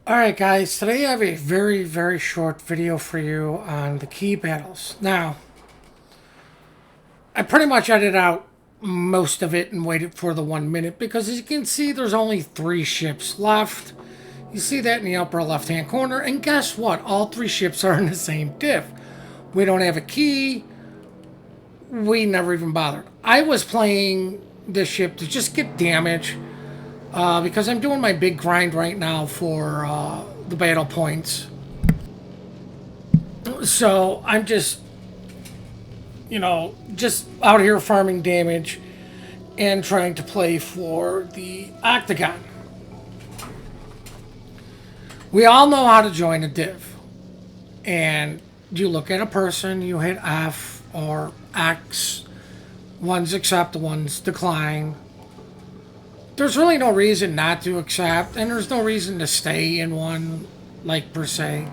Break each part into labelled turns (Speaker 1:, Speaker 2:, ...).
Speaker 1: Alright guys, today I have a very short video for you on the key battles. Now, I pretty much edited out most of it and waited for the 1 minute because as you can see there's only 3 ships left. You see that in the upper left hand corner, and guess what? All 3 ships are in the same div. We don't have a key. We never even bothered. I was playing this ship to just get damage. Because I'm doing my big grind right now for the battle points. So I'm just, just out here farming damage and trying to play for the octagon. We all know how to join a div. And you look at a person, you hit F or X. One's accept, one's decline. There's really no reason not to accept, and there's no reason to stay in one, like, per se.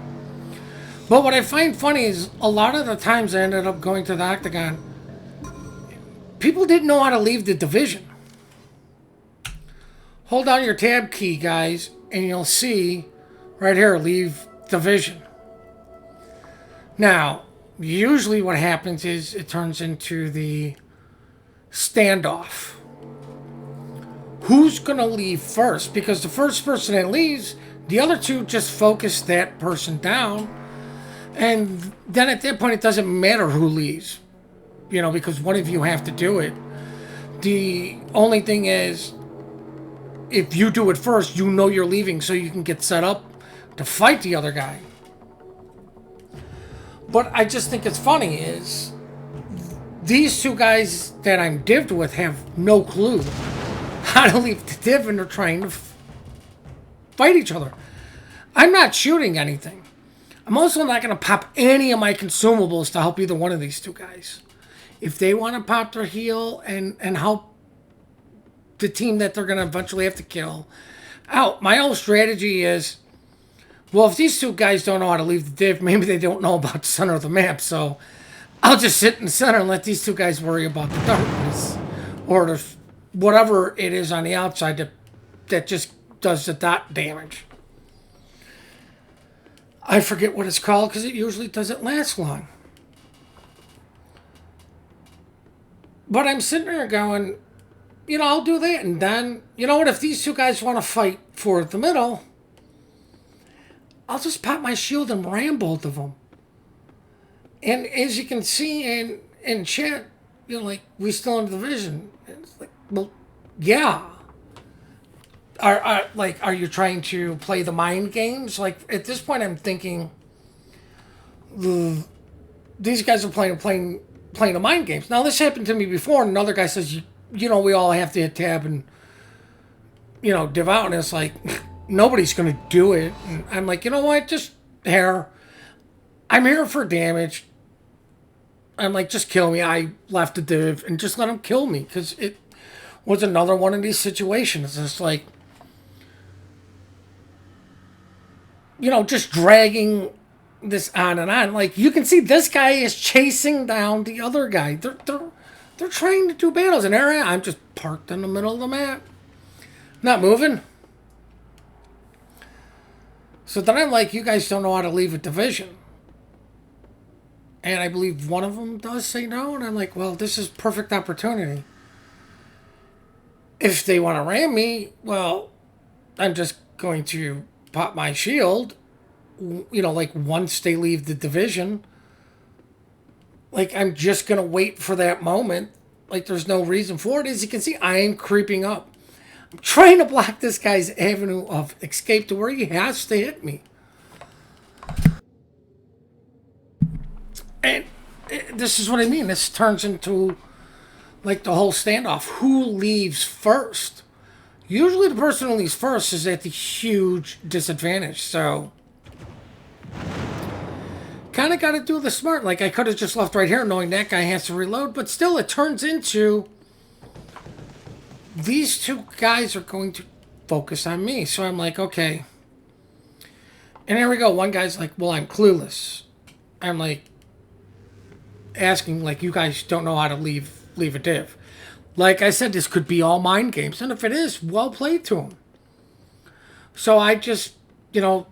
Speaker 1: But what I find funny is a lot of the times I ended up going to the octagon, people didn't know how to leave the division. Hold down your tab key, guys, and you'll see right here, leave division. Now, usually what happens is it turns into the standoff. Who's going to leave first? Because the first person that leaves, the other two just focus that person down. And then at that point, it doesn't matter who leaves. Because one of you have to do it. The only thing is, if you do it first, you know you're leaving so you can get set up to fight the other guy. But I just think it's funny is, these two guys that I'm divved with have no clue how to leave the div, and they're trying to fight each other. I'm not shooting anything. I'm also not going to pop any of my consumables to help either one of these two guys. If they want to pop their heal and help the team that they're going to eventually have to kill out, my whole strategy is, well, if these two guys don't know how to leave the div, maybe they don't know about the center of the map, so I'll just sit in the center and let these two guys worry about the darkness. Or the whatever it is on the outside that just does the dot damage. I forget what it's called because it usually doesn't last long. But I'm sitting there going, I'll do that. And then, you know what, if these two guys want to fight for the middle, I'll just pop my shield and ram both of them. And as you can see in chat, we still in the division. It's like, well, yeah. Are you trying to play the mind games? Like, at this point, I'm thinking these guys are playing the mind games. Now, this happened to me before, and another guy says, we all have to hit tab and, div out, and it's like, nobody's going to do it. And I'm like, you know what? Just here. I'm here for damage. I'm like, just kill me. I left the div and just let him kill me, because it was another one of these situations. It's like, just dragging this on and on. Like, you can see this guy is chasing down the other guy. They're trying to do battles. And there I'm just parked in the middle of the map. Not moving. So then I'm like, you guys don't know how to leave a division. And I believe one of them does say no. And I'm like, well, this is perfect opportunity. If they want to ram me, well, I'm just going to pop my shield. Like once they leave the division. Like, I'm just going to wait for that moment. Like, there's no reason for it. As you can see, I am creeping up. I'm trying to block this guy's avenue of escape to where he has to hit me. And this is what I mean. This turns into, like, the whole standoff. Who leaves first? Usually the person who leaves first is at the huge disadvantage. So, kind of got to do the smart. Like, I could have just left right here knowing that guy has to reload. But still, it turns into these two guys are going to focus on me. So I'm like, okay. And here we go. One guy's like, well, I'm clueless. I'm like, asking, like, you guys don't know how to leave a div. Like I said, this could be all mind games. And if it is, well played to him. So I just you know,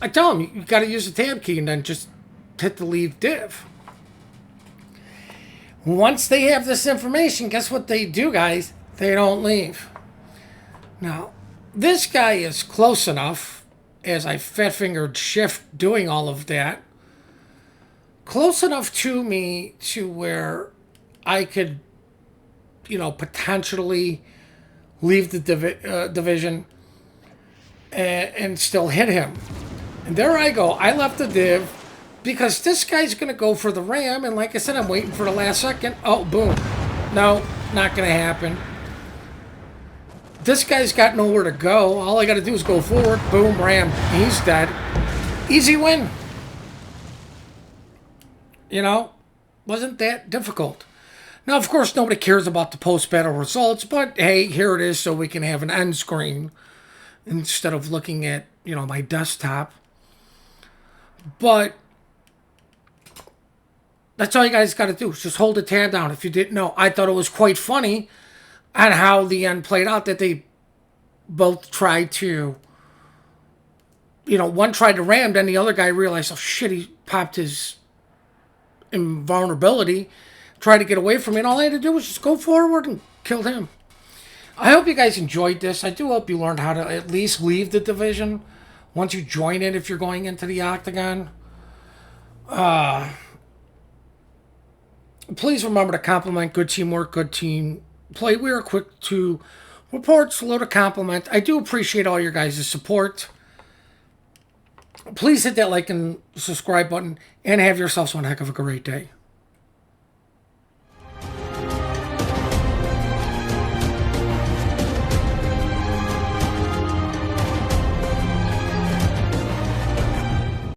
Speaker 1: I tell them, you got to use the tab key and then just hit the leave div. Once they have this information, guess what they do, guys? They don't leave. Now, this guy is close enough, as I fat-fingered shift doing all of that, close enough to me to where I could, potentially leave the division and still hit him. And there I go. I left the div because this guy's going to go for the ram. And like I said, I'm waiting for the last second. Oh, boom. No, not going to happen. This guy's got nowhere to go. All I got to do is go forward. Boom, ram. He's dead. Easy win. Wasn't that difficult. Now, of course, nobody cares about the post-battle results, but hey, here it is so we can have an end screen instead of looking at, my desktop. But that's all you guys got to do is just hold the tab down. If you didn't know, I thought it was quite funny on how the end played out, that they both tried to, one tried to ram, then the other guy realized, oh shit, he popped his invulnerability, tried to get away from me, and all I had to do was just go forward and kill him. I hope you guys enjoyed this. I do hope you learned how to at least leave the division once you join it if you're going into the octagon. Please remember to compliment good teamwork, good team play. We are quick to report, slow to compliment. I do appreciate all your guys' support. Please hit that like and subscribe button and have yourselves one heck of a great day.